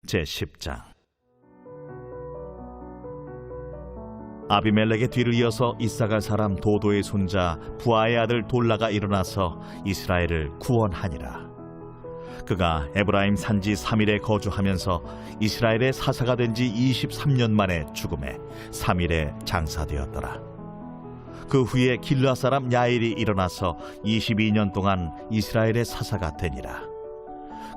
제10장. 아비멜렉의 뒤를 이어서 이사갈 사람 도도의 손자 부하의 아들 돌라가 일어나서 이스라엘을 구원하니라. 그가 에브라임 산지 3일에 거주하면서 이스라엘의 사사가 된 지 23년 만에 죽음에 3일에 장사되었더라. 그 후에 길르앗 사람 야일이 일어나서 22년 동안 이스라엘의 사사가 되니라.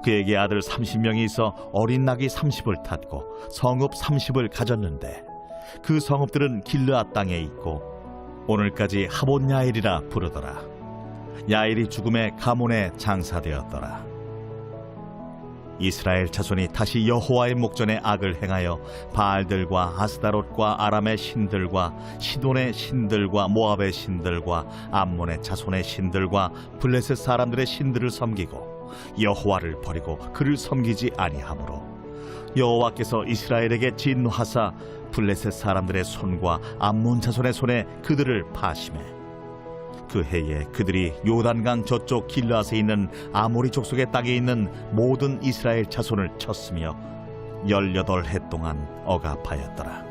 그에게 아들 30명이 있어 어린 낙이 30을 탔고 성읍 30을 가졌는데 그 성읍들은 길르앗 땅에 있고 오늘까지 하본 야일이라 부르더라. 야일이 죽음에 가몬에 장사되었더라. 이스라엘 자손이 다시 여호와의 목전에 악을 행하여 바알들과 아스다롯과 아람의 신들과 시돈의 신들과 모압의 신들과 암몬의 자손의 신들과 블레셋 사람들의 신들을 섬기고 여호와를 버리고 그를 섬기지 아니하므로 여호와께서 이스라엘에게 진노하사 블레셋 사람들의 손과 암몬 자손의 손에 그들을 파심해 그 해에 그들이 요단강 저쪽 길르앗에 있는 아모리 족속의 땅에 있는 모든 이스라엘 자손을 쳤으며 18해 동안 억압하였더라.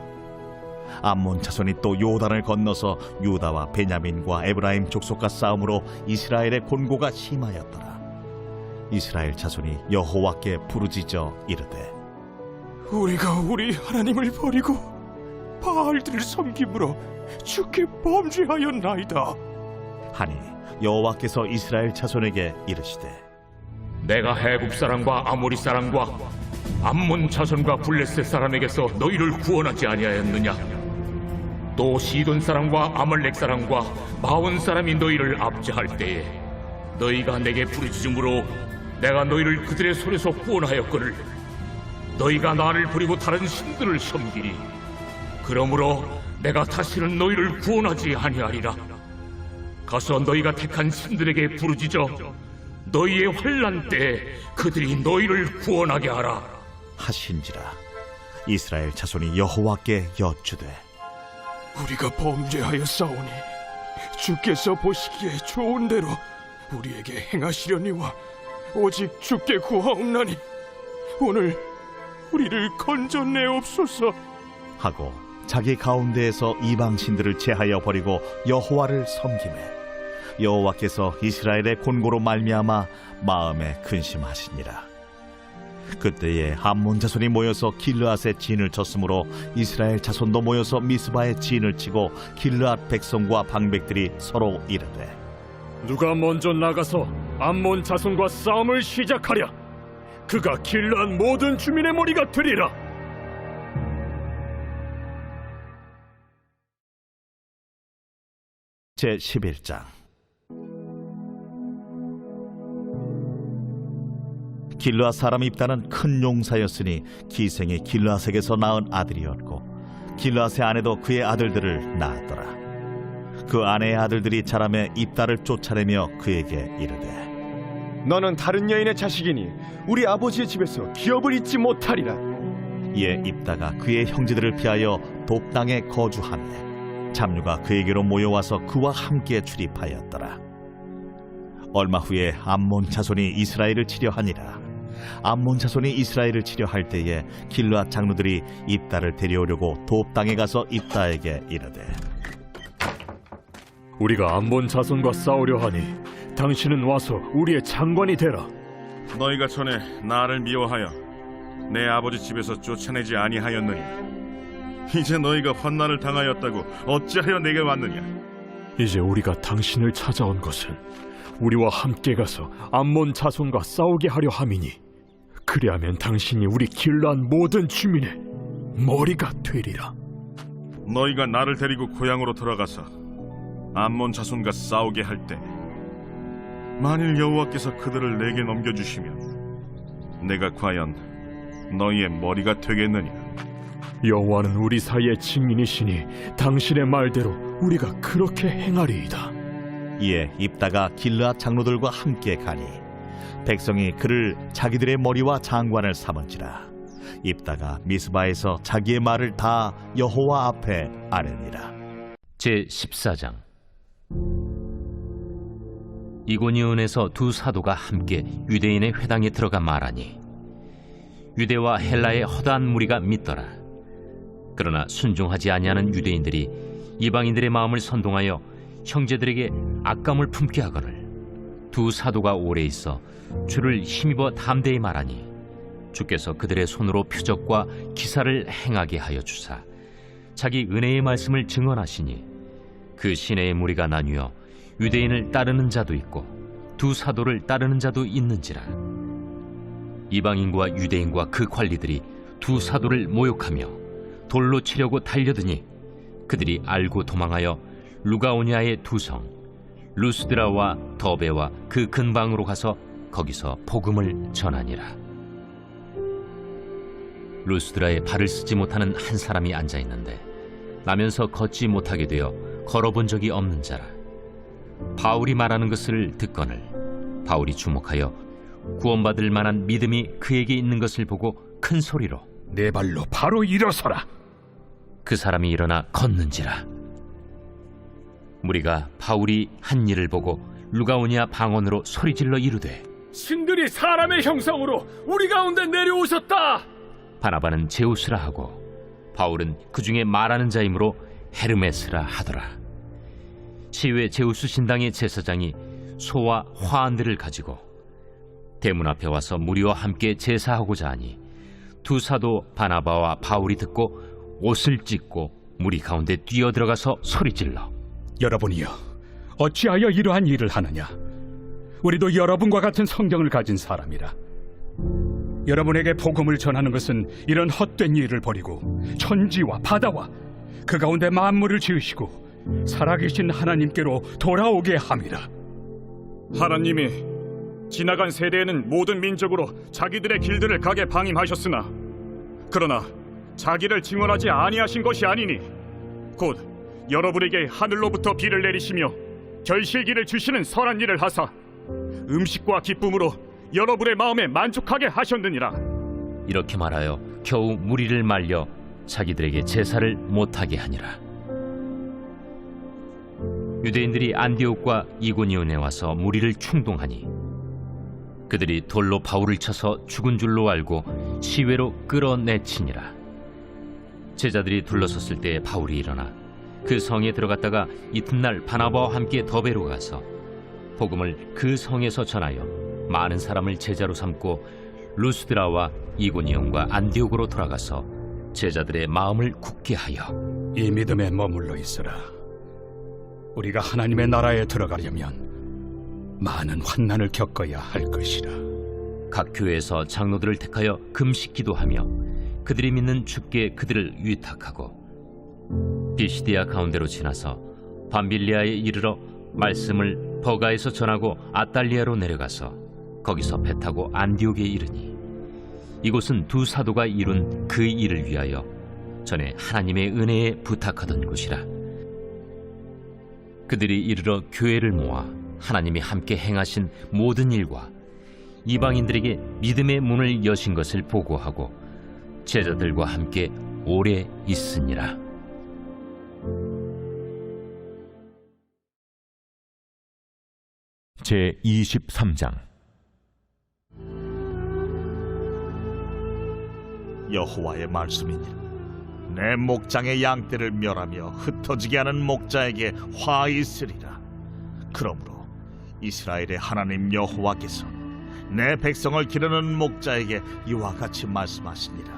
암몬 자손이 또 요단을 건너서 유다와 베냐민과 에브라임 족속과 싸움으로 이스라엘의 곤고가 심하였더라. 이스라엘 자손이 여호와께 부르짖어 이르되 우리가 우리 하나님을 버리고 바알들을 섬김으로 주께 범죄하였나이다 하니 여호와께서 이스라엘 자손에게 이르시되 내가 해굽 사람과 아모리 사람과 암몬 자손과 블레셋 사람에게서 너희를 구원하지 아니하였느냐? 또 시돈 사람과 아말렉 사람과 마온 사람이 너희를 압제할 때에 너희가 내게 부르짖음으로 내가 너희를 그들의 손에서 구원하였거늘 너희가 나를 버리고 다른 신들을 섬기니 그러므로 내가 다시는 너희를 구원하지 아니하리라. 가서 너희가 택한 신들에게 부르짖어 너희의 환난 때에 그들이 너희를 구원하게 하라 하신지라. 이스라엘 자손이 여호와께 여쭈되 우리가 범죄하였사오니 주께서 보시기에 좋은 대로 우리에게 행하시려니와 오직 주께 구하옵나니 오늘 우리를 건져내옵소서 하고 자기 가운데에서 이방 신들을 제하여 버리고 여호와를 섬기매 여호와께서 이스라엘의 곤고로 말미암아 마음에 근심하시니라. 그때에 암몬 자손이 모여서 길르앗에 진을 쳤으므로 이스라엘 자손도 모여서 미스바에 진을 치고 길르앗 백성과 방백들이 서로 이르되 누가 먼저 나가서 암몬 자손과 싸움을 시작하랴. 그가 길르앗 모든 주민의 머리가 되리라. 제11장. 길르앗 사람 입다는 큰 용사였으니 기생이 길르앗에게서 낳은 아들이었고 길르앗의 아내도 그의 아들들을 낳았더라. 그 아내의 아들들이 자라매 입다를 쫓아내며 그에게 이르되 너는 다른 여인의 자식이니 우리 아버지의 집에서 기업을 잊지 못하리라. 이에 입다가 그의 형제들을 피하여 돕 땅에 거주하며 잡류가 그에게로 모여와서 그와 함께 출입하였더라. 얼마 후에 암몬 자손이 이스라엘을 치려 하니라. 암몬 자손이 이스라엘을 치려 할 때에 길르앗 장로들이 입다를 데려오려고 돕 땅에 가서 입다에게 이르되 우리가 암몬 자손과 싸우려 하니 당신은 와서 우리의 장관이 되라. 너희가 전에 나를 미워하여 내 아버지 집에서 쫓아내지 아니하였느냐? 이제 너희가 환난을 당하였다고 어찌하여 내게 왔느냐? 이제 우리가 당신을 찾아온 것은 우리와 함께 가서 암몬 자손과 싸우게 하려 함이니 그리하면 당신이 우리 길르앗 모든 주민의 머리가 되리라. 너희가 나를 데리고 고향으로 돌아가서 암몬 자손과 싸우게 할 때 만일 여호와께서 그들을 내게 넘겨주시면 내가 과연 너희의 머리가 되겠느냐? 여호와는 우리 사이의 증인이시니 당신의 말대로 우리가 그렇게 행하리이다. 이에 입다가 길르앗 장로들과 함께 가니 백성이 그를 자기들의 머리와 장관을 삼은지라. 입다가 미스바에서 자기의 말을 다 여호와 앞에 아뢰니라. 제14장. 이고니온에서 두 사도가 함께 유대인의 회당에 들어가 말하니 유대와 헬라의 허다한 무리가 믿더라. 그러나 순종하지 아니하는 유대인들이 이방인들의 마음을 선동하여 형제들에게 악감을 품게 하거늘 두 사도가 오래 있어 주를 힘입어 담대히 말하니 주께서 그들의 손으로 표적과 기사를 행하게 하여 주사 자기 은혜의 말씀을 증언하시니 그 시내의 무리가 나뉘어 유대인을 따르는 자도 있고 두 사도를 따르는 자도 있는지라. 이방인과 유대인과 그 관리들이 두 사도를 모욕하며 돌로 치려고 달려드니 그들이 알고 도망하여 루가오냐의 두 성 루스드라와 더베와 그 근방으로 가서 거기서 복음을 전하니라. 루스드라에 발을 쓰지 못하는 한 사람이 앉아 있는데 나면서 걷지 못하게 되어 걸어본 적이 없는 자라. 바울이 말하는 것을 듣거늘 바울이 주목하여 구원받을 만한 믿음이 그에게 있는 것을 보고 큰 소리로 내 발로 바로 일어서라. 그 사람이 일어나 걷는지라. 무리가 바울이 한 일을 보고 루가오냐 방언으로 소리질러 이르되 신들이 사람의 형상으로 우리 가운데 내려오셨다. 바나바는 제우스라 하고 바울은 그 중에 말하는 자이므로 헤르메스라 하더라. 시외 제우스 신당의 제사장이 소와 화환들을 가지고 대문 앞에 와서 무리와 함께 제사하고자 하니 두 사도 바나바와 바울이 듣고 옷을 찢고 무리 가운데 뛰어들어가서 소리질러 여러분이여, 어찌하여 이러한 일을 하느냐? 우리도 여러분과 같은 성경을 가진 사람이라. 여러분에게 복음을 전하는 것은 이런 헛된 일을 버리고 천지와 바다와 그 가운데 만물을 지으시고 살아계신 하나님께로 돌아오게 함이라. 하나님이 지나간 세대에는 모든 민족으로 자기들의 길들을 가게 방임하셨으나 그러나 자기를 증언하지 아니하신 것이 아니니 곧 여러분에게 하늘로부터 비를 내리시며 결실기를 주시는 선한 일을 하사 음식과 기쁨으로 여러분의 마음에 만족하게 하셨느니라. 이렇게 말하여 겨우 무리를 말려 자기들에게 제사를 못하게 하니라. 유대인들이 안디옥과 이고니온에 와서 무리를 충동하니 그들이 돌로 바울을 쳐서 죽은 줄로 알고 시외로 끌어내치니라. 제자들이 둘러섰을 때에 바울이 일어나 그 성에 들어갔다가 이튿날 바나바와 함께 더베로 가서 복음을 그 성에서 전하여 많은 사람을 제자로 삼고 루스드라와 이고니온과 안디옥으로 돌아가서 제자들의 마음을 굳게 하여 이 믿음에 머물러 있으라. 우리가 하나님의 나라에 들어가려면 많은 환난을 겪어야 할 것이라. 각 교회에서 장로들을 택하여 금식 기도하며 그들이 믿는 주께 그들을 위탁하고 비시디아 가운데로 지나서 밤빌리아에 이르러 말씀을 버가에서 전하고 아달리아로 내려가서 거기서 배 타고 안디옥에 이르니 이곳은 두 사도가 이룬 그 일을 위하여 전에 하나님의 은혜에 부탁하던 곳이라. 그들이 이르러 교회를 모아 하나님이 함께 행하신 모든 일과 이방인들에게 믿음의 문을 여신 것을 보고하고 제자들과 함께 오래 있으니라. 제23장 여호와의 말씀이니라. 내 목장의 양떼를 멸하며 흩어지게 하는 목자에게 화 있으리라. 그러므로 이스라엘의 하나님 여호와께서 내 백성을 기르는 목자에게 이와 같이 말씀하시니라.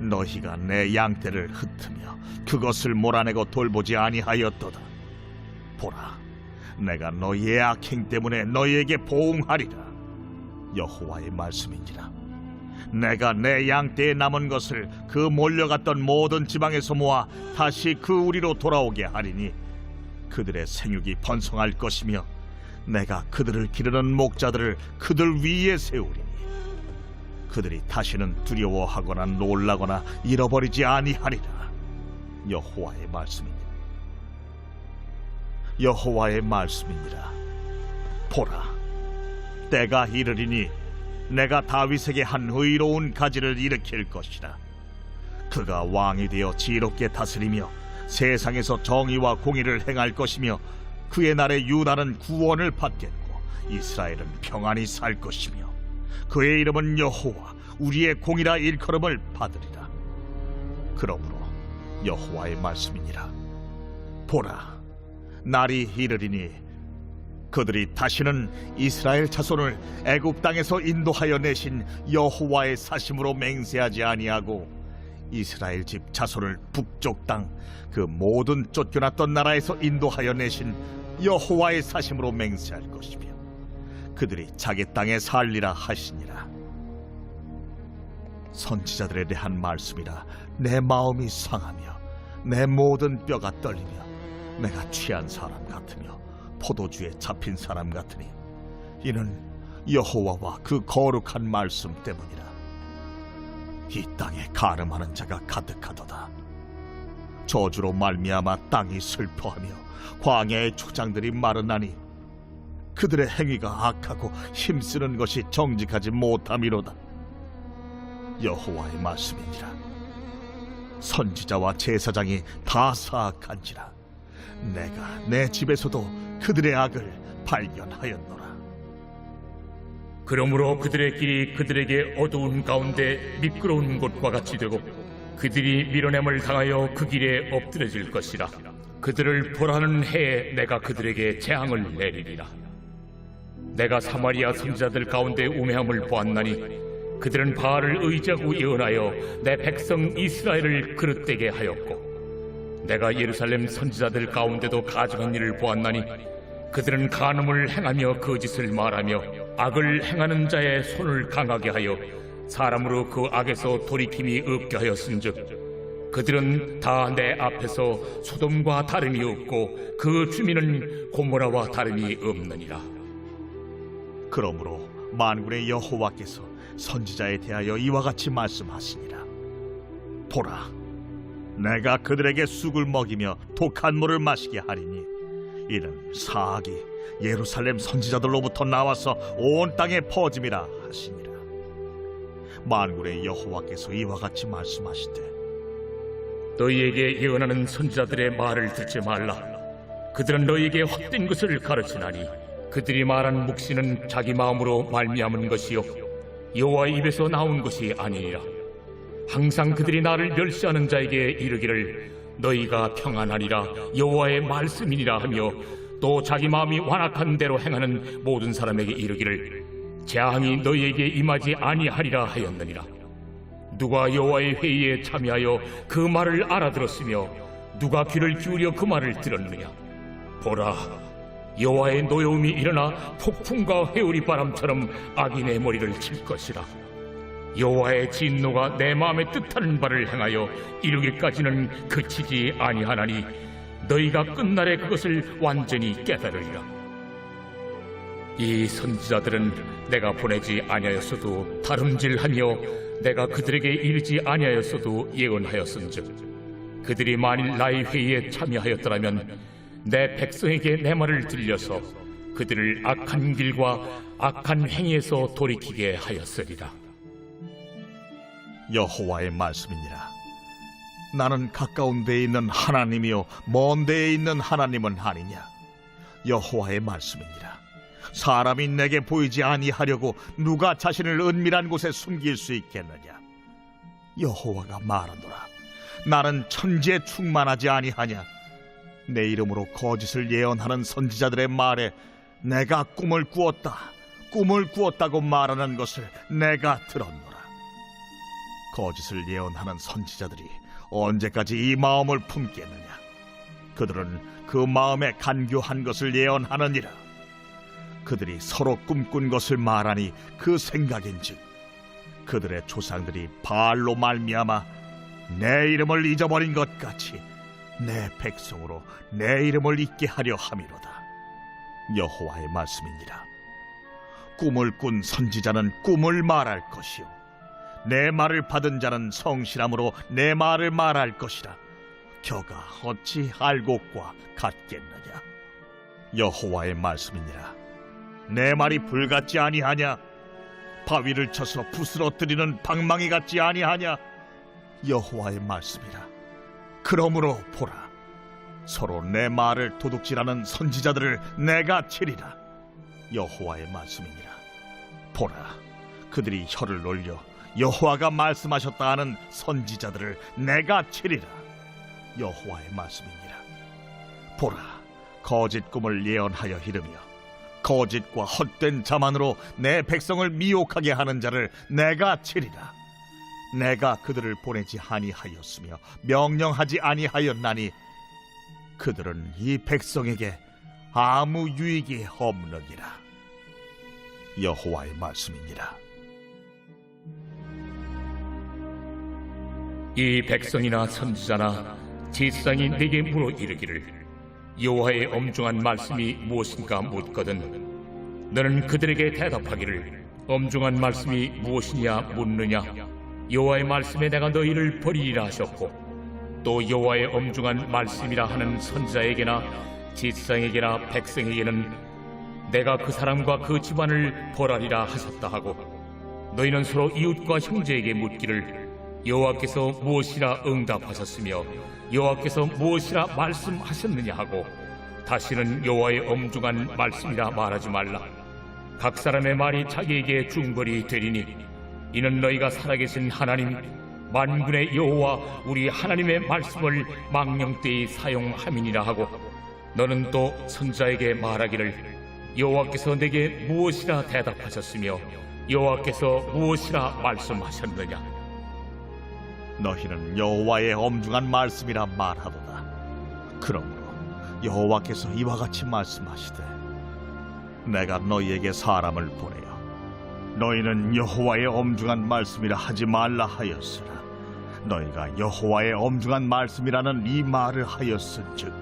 너희가 내 양떼를 흩으며 그것을 몰아내고 돌보지 아니하였도다. 보라, 내가 너희의 악행 때문에 너희에게 보응하리라. 여호와의 말씀이니라. 내가 내 양떼에 남은 것을 그 몰려갔던 모든 지방에서 모아 다시 그 우리로 돌아오게 하리니 그들의 생육이 번성할 것이며 내가 그들을 기르는 목자들을 그들 위에 세우리니 그들이 다시는 두려워하거나 놀라거나 잃어버리지 아니하리라. 여호와의 말씀이니라. 여호와의 말씀이니라. 보라, 때가 이르리니 내가 다윗에게 한 의로운 가지를 일으킬 것이라. 그가 왕이 되어 지혜롭게 다스리며 세상에서 정의와 공의를 행할 것이며 그의 날에 유다는 구원을 받겠고 이스라엘은 평안히 살 것이며 그의 이름은 여호와 우리의 공이라 일컬음을 받으리라. 그러므로 여호와의 말씀이니라. 보라, 날이 이르리니 그들이 다시는 이스라엘 자손을 애굽 땅에서 인도하여 내신 여호와의 사심으로 맹세하지 아니하고 이스라엘 집 자손을 북쪽 땅 그 모든 쫓겨났던 나라에서 인도하여 내신 여호와의 사심으로 맹세할 것이며 그들이 자기 땅에 살리라 하시니라. 선지자들에 대한 말씀이라 내 마음이 상하며 내 모든 뼈가 떨리며 내가 취한 사람 같으며 포도주에 잡힌 사람 같으니 이는 여호와와 그 거룩한 말씀 때문이라. 이 땅에 가늠하는 자가 가득하도다. 저주로 말미암아 땅이 슬퍼하며 광야의 초장들이 마르나니 그들의 행위가 악하고 힘쓰는 것이 정직하지 못함이로다. 여호와의 말씀이니라. 선지자와 제사장이 다 사악한지라 내가 내 집에서도 그들의 악을 발견하였노라. 그러므로 그들의 길이 그들에게 어두운 가운데 미끄러운 곳과 같이 되고 그들이 밀어냄을 당하여 그 길에 엎드려질 것이라. 그들을 벌하는 해에 내가 그들에게 재앙을 내리리라. 내가 사마리아 선지자들 가운데 우매함을 보았나니 그들은 바알을 의지하고 예언하여 내 백성 이스라엘을 그릇되게 하였고 내가 예루살렘 선지자들 가운데도 가증한 일을 보았나니 그들은 간음을 행하며 거짓을 말하며 악을 행하는 자의 손을 강하게 하여 사람으로 그 악에서 돌이킴이 없게 하였은즉 그들은 다 내 앞에서 소돔과 다름이 없고 그 주민은 고모라와 다름이 없느니라. 그러므로 만군의 여호와께서 선지자에 대하여 이와 같이 말씀하시니라. 보라, 내가 그들에게 쑥을 먹이며 독한 물을 마시게 하리니 이는 사악이 예루살렘 선지자들로부터 나와서 온 땅에 퍼짐이라 하시니라. 만군의 여호와께서 이와 같이 말씀하시되 너희에게 예언하는 선지자들의 말을 듣지 말라. 그들은 너희에게 헛된 것을 가르치나니 그들이 말한 묵시는 자기 마음으로 말미암은 것이요 여호와의 입에서 나온 것이 아니니라. 항상 그들이 나를 멸시하는 자에게 이르기를 너희가 평안하리라 여호와의 말씀이니라 하며 또 자기 마음이 완악한 대로 행하는 모든 사람에게 이르기를 재앙이 너희에게 임하지 아니하리라 하였느니라. 누가 여호와의 회의에 참여하여 그 말을 알아들었으며 누가 귀를 기울여 그 말을 들었느냐. 보라, 여호와의 노여움이 일어나 폭풍과 회오리 바람처럼 악인의 머리를 칠 것이라. 여호와의 진노가 내 마음에 뜻하는 바를 행하여 이루기까지는 그치지 아니하나니 너희가 끝날에 그것을 완전히 깨달으리라. 이 선지자들은 내가 보내지 아니하였어도 다름질하며 내가 그들에게 이르지 아니하였어도 예언하였은즉 그들이 만일 나의 회의에 참여하였더라면 내 백성에게 내 말을 들려서 그들을 악한 길과 악한 행위에서 돌이키게 하였으리라. 여호와의 말씀이니라. 나는 가까운 데에 있는 하나님이요 먼 데에 있는 하나님은 아니냐. 여호와의 말씀이니라. 사람이 내게 보이지 아니하려고 누가 자신을 은밀한 곳에 숨길 수 있겠느냐. 여호와가 말하노라. 나는 천지에 충만하지 아니하냐. 내 이름으로 거짓을 예언하는 선지자들의 말에 내가 꿈을 꾸었다고 말하는 것을 내가 들었노라. 거짓을 예언하는 선지자들이 언제까지 이 마음을 품겠느냐. 그들은 그 마음에 간교한 것을 예언하느니라. 그들이 서로 꿈꾼 것을 말하니 그 생각인즉 그들의 조상들이 바알로 말미암아 내 이름을 잊어버린 것 같이 내 백성으로 내 이름을 잊게 하려 함이로다. 여호와의 말씀이니라. 꿈을 꾼 선지자는 꿈을 말할 것이요 내 말을 받은 자는 성실함으로 내 말을 말할 것이라. 겨가 어찌 알곡과 같겠느냐. 여호와의 말씀이니라. 내 말이 불같지 아니하냐. 바위를 쳐서 부스러뜨리는 방망이 같지 아니하냐. 여호와의 말씀이라. 그러므로 보라, 서로 내 말을 도둑질하는 선지자들을 내가 치리라. 여호와의 말씀이니라. 보라, 그들이 혀를 놀려 여호와가 말씀하셨다 하는 선지자들을 내가 치리라. 여호와의 말씀이니라. 보라, 거짓 꿈을 예언하여 이르며 거짓과 헛된 자만으로 내 백성을 미혹하게 하는 자를 내가 치리라. 내가 그들을 보내지 아니하였으며 명령하지 아니하였나니 그들은 이 백성에게 아무 유익이 없느니라. 여호와의 말씀이니라. 이 백성이나 선지자나 지상이 내게 물어 이르기를 여호와의 엄중한 말씀이 무엇인가 묻거든 너는 그들에게 대답하기를 엄중한 말씀이 무엇이냐 묻느냐. 여호와의 말씀에 내가 너희를 버리리라 하셨고 또 여호와의 엄중한 말씀이라 하는 선지자에게나 지상에게나 백성에게는 내가 그 사람과 그 집안을 벌하리라 하셨다 하고 너희는 서로 이웃과 형제에게 묻기를 여호와께서 무엇이라 응답하셨으며 여호와께서 무엇이라 말씀하셨느냐 하고 다시는 여호와의 엄중한 말씀이라 말하지 말라. 각 사람의 말이 자기에게 중벌이 되리니 이는 너희가 살아계신 하나님 만군의 여호와 우리 하나님의 말씀을 망령되이 사용함이니라 하고 너는 또 선자에게 말하기를 여호와께서 내게 무엇이라 대답하셨으며 여호와께서 무엇이라 말씀하셨느냐. 너희는 여호와의 엄중한 말씀이라 말하도다. 그러므로 여호와께서 이와 같이 말씀하시되 내가 너희에게 사람을 보내어 너희는 여호와의 엄중한 말씀이라 하지 말라 하였으나 너희가 여호와의 엄중한 말씀이라는 이 말을 하였은즉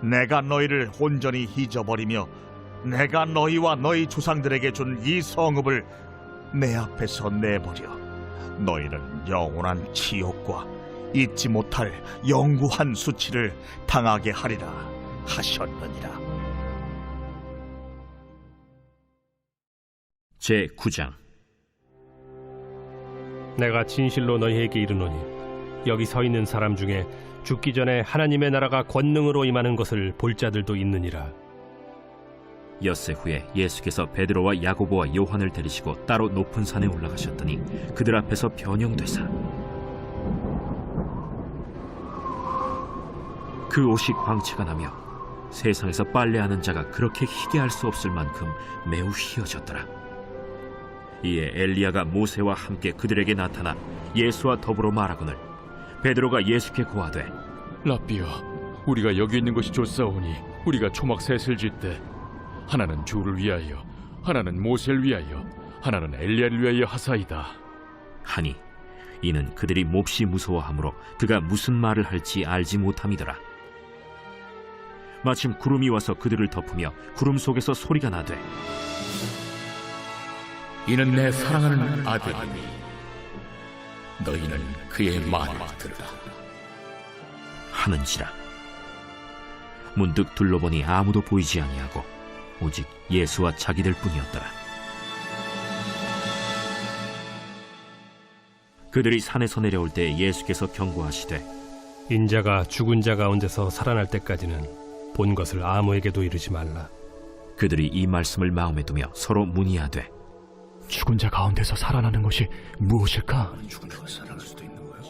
내가 너희를 온전히 잊어버리며 내가 너희와 너희 조상들에게 준 이 성읍을 내 앞에서 내버려 너희는 영원한 지옥과 잊지 못할 영구한 수치를 당하게 하리라 하셨느니라. 제9장. 내가 진실로 너희에게 이르노니 여기 서 있는 사람 중에 죽기 전에 하나님의 나라가 권능으로 임하는 것을 볼 자들도 있느니라. 엿새 후에 예수께서 베드로와 야고보와 요한을 데리시고 따로 높은 산에 올라가셨더니 그들 앞에서 변형되사 그 옷이 광채가 나며 세상에서 빨래하는 자가 그렇게 희게 할 수 없을 만큼 매우 희어졌더라. 이에 엘리야가 모세와 함께 그들에게 나타나 예수와 더불어 말하거늘 베드로가 예수께 고하되 라삐여, 우리가 여기 있는 것이 좋사오니 우리가 초막 셋을 짓되 하나는 주를 위하여, 하나는 모세를 위하여, 하나는 엘리야를 위하여 하사이다 하니 이는 그들이 몹시 무서워하므로 그가 무슨 말을 할지 알지 못함이더라. 마침 구름이 와서 그들을 덮으며 구름 속에서 소리가 나되 이는 내 사랑하는 아들이니 너희는 그의 말을 들으라 하는지라. 문득 둘러보니 아무도 보이지 아니하고 오직 예수와 자기들 뿐이었더라. 그들이 산에서 내려올 때 예수께서 경고하시되 인자가 죽은 자 가운데서 살아날 때까지는 본 것을 아무에게도 이르지 말라. 그들이 이 말씀을 마음에 두며 서로 문의하되 죽은 자 가운데서 살아나는 것이 무엇일까?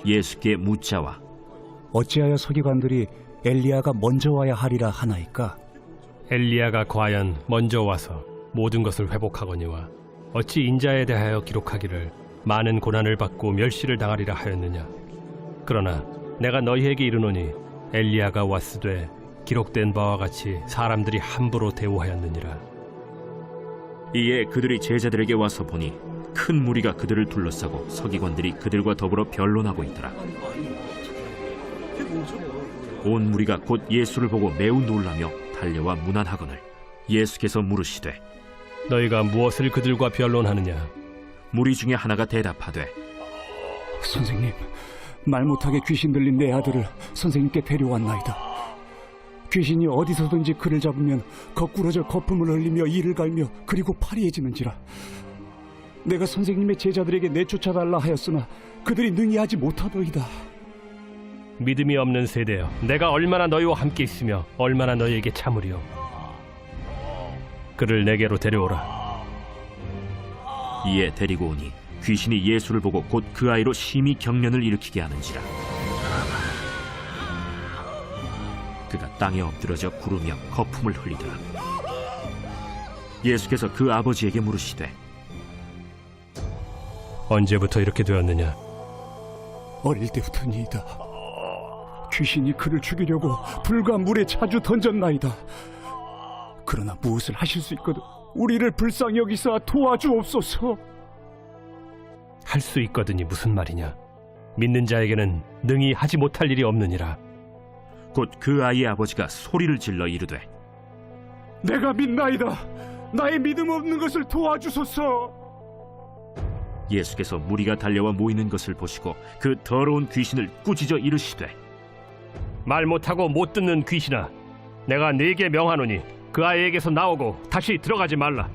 예수께 묻자와 어찌하여 서기관들이 엘리야가 먼저 와야 하리라 하나이까? 엘리야가 과연 먼저 와서 모든 것을 회복하거니와 어찌 인자에 대하여 기록하기를 많은 고난을 받고 멸시를 당하리라 하였느냐. 그러나 내가 너희에게 이르노니 엘리야가 왔으되 기록된 바와 같이 사람들이 함부로 대우하였느니라. 이에 그들이 제자들에게 와서 보니 큰 무리가 그들을 둘러싸고 서기관들이 그들과 더불어 변론하고 있더라. 온 무리가 곧 예수를 보고 매우 놀라며 달려와 문안하거늘 예수께서 물으시되 너희가 무엇을 그들과 변론하느냐. 무리 중에 하나가 대답하되 선생님, 말 못하게 귀신 들린 내 아들을 선생님께 데려왔나이다. 귀신이 어디서든지 그를 잡으면 거꾸러져 거품을 흘리며 이를 갈며 그리고 파리해지는지라. 내가 선생님의 제자들에게 내쫓아달라 하였으나 그들이 능히 하지 못하더이다. 믿음이 없는 세대여, 내가 얼마나 너희와 함께 있으며 얼마나 너희에게 참으리요. 그를 내게로 데려오라. 이에 데리고 오니 귀신이 예수를 보고 곧 그 아이로 심히 경련을 일으키게 하는지라. 그가 땅에 엎드러져 구르며 거품을 흘리더라. 예수께서 그 아버지에게 물으시되 언제부터 이렇게 되었느냐? 어릴 때부터니이다. 귀신이 그를 죽이려고 불과 물에 자주 던졌나이다. 그러나 무엇을 하실 수 있거든 우리를 불쌍히 여기사 도와주옵소서. 할 수 있거든이 무슨 말이냐? 믿는 자에게는 능히 하지 못할 일이 없느니라. 곧 그 아이의 아버지가 소리를 질러 이르되 내가 믿나이다. 나의 믿음 없는 것을 도와주소서. 예수께서 무리가 달려와 모이는 것을 보시고 그 더러운 귀신을 꾸짖어 이르시되 말 못하고 못 듣는 귀신아, 내가 네게 명하노니 그 아이에게서 나오고 다시 들어가지 말라.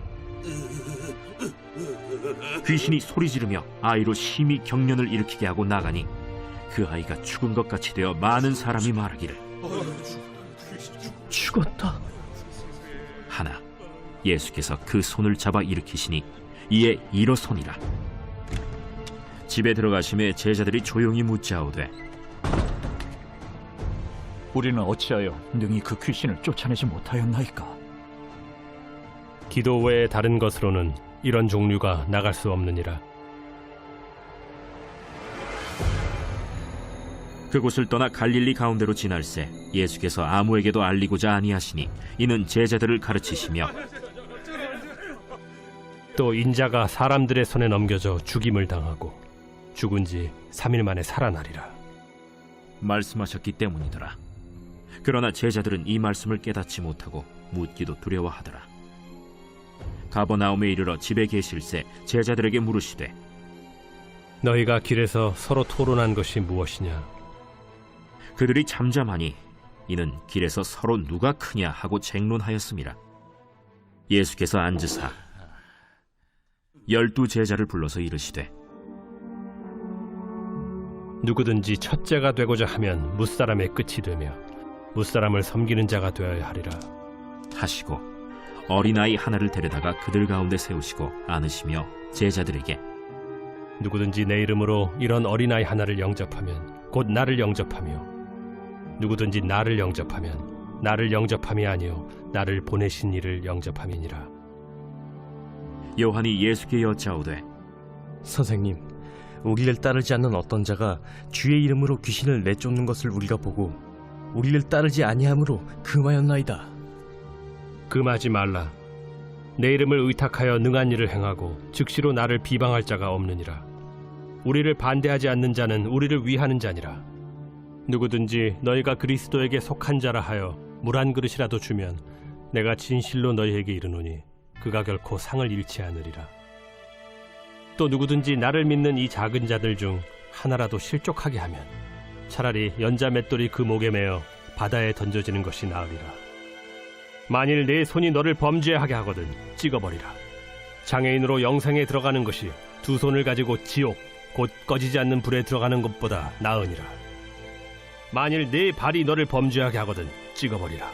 귀신이 소리 지르며 아이로 심히 경련을 일으키게 하고 나가니 그 아이가 죽은 것 같이 되어 많은 사람이 말하기를 죽었다. 하나 예수께서 그 손을 잡아 일으키시니 이에 일어서니라. 집에 들어가심에 제자들이 조용히 묻자오되 우리는 어찌하여 능히 그 귀신을 쫓아내지 못하였나이까? 기도 외에 다른 것으로는 이런 종류가 나갈 수 없느니라. 그곳을 떠나 갈릴리 가운데로 지날새 예수께서 아무에게도 알리고자 아니하시니 이는 제자들을 가르치시며 또 인자가 사람들의 손에 넘겨져 죽임을 당하고 죽은 지 3일 만에 살아나리라 말씀하셨기 때문이더라. 그러나 제자들은 이 말씀을 깨닫지 못하고 묻기도 두려워하더라. 가버나움에 이르러 집에 계실새 제자들에게 물으시되 너희가 길에서 서로 토론한 것이 무엇이냐? 그들이 잠잠하니 이는 길에서 서로 누가 크냐 하고 쟁론하였음이라. 예수께서 앉으사 12 제자를 불러서 이르시되 누구든지 첫째가 되고자 하면 무사람의 끝이 되며 무사람을 섬기는 자가 되어야 하리라 하시고 어린아이 하나를 데려다가 그들 가운데 세우시고 안으시며 제자들에게 누구든지 내 이름으로 이런 어린아이 하나를 영접하면 곧 나를 영접하며 누구든지 나를 영접하면 나를 영접함이 아니요 나를 보내신 이를 영접함이니라. 요한이 예수께 여짜오되 선생님, 우리를 따르지 않는 어떤 자가 주의 이름으로 귀신을 내쫓는 것을 우리가 보고 우리를 따르지 아니함으로 금하였나이다. 금하지 말라. 내 이름을 의탁하여 능한 일을 행하고 즉시로 나를 비방할 자가 없느니라. 우리를 반대하지 않는 자는 우리를 위하는 자니라. 누구든지 너희가 그리스도에게 속한 자라 하여 물 한 그릇이라도 주면 내가 진실로 너희에게 이르노니 그가 결코 상을 잃지 않으리라. 또 누구든지 나를 믿는 이 작은 자들 중 하나라도 실족하게 하면 차라리 연자 맷돌이 그 목에 매어 바다에 던져지는 것이 나으리라. 만일 내 손이 너를 범죄하게 하거든 찍어버리라. 장애인으로 영생에 들어가는 것이 두 손을 가지고 지옥 곧 꺼지지 않는 불에 들어가는 것보다 나으니라. 만일 네 발이 너를 범죄하게 하거든 찍어버리라.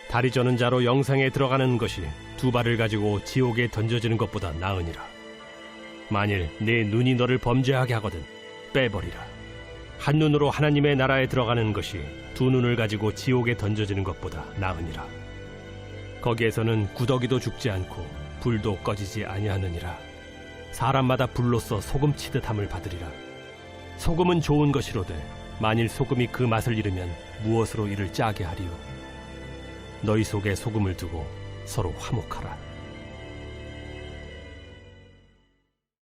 다리 저는 자로 영생에 들어가는 것이 두 발을 가지고 지옥에 던져지는 것보다 나으니라. 만일 네 눈이 너를 범죄하게 하거든 빼버리라. 한 눈으로 하나님의 나라에 들어가는 것이 두 눈을 가지고 지옥에 던져지는 것보다 나으니라. 거기에서는 구더기도 죽지 않고 불도 꺼지지 아니하느니라. 사람마다 불로써 소금 치듯함을 받으리라. 소금은 좋은 것이로되 만일 소금이 그 맛을 잃으면 무엇으로 이를 짜게 하리요? 너희 속에 소금을 두고 서로 화목하라.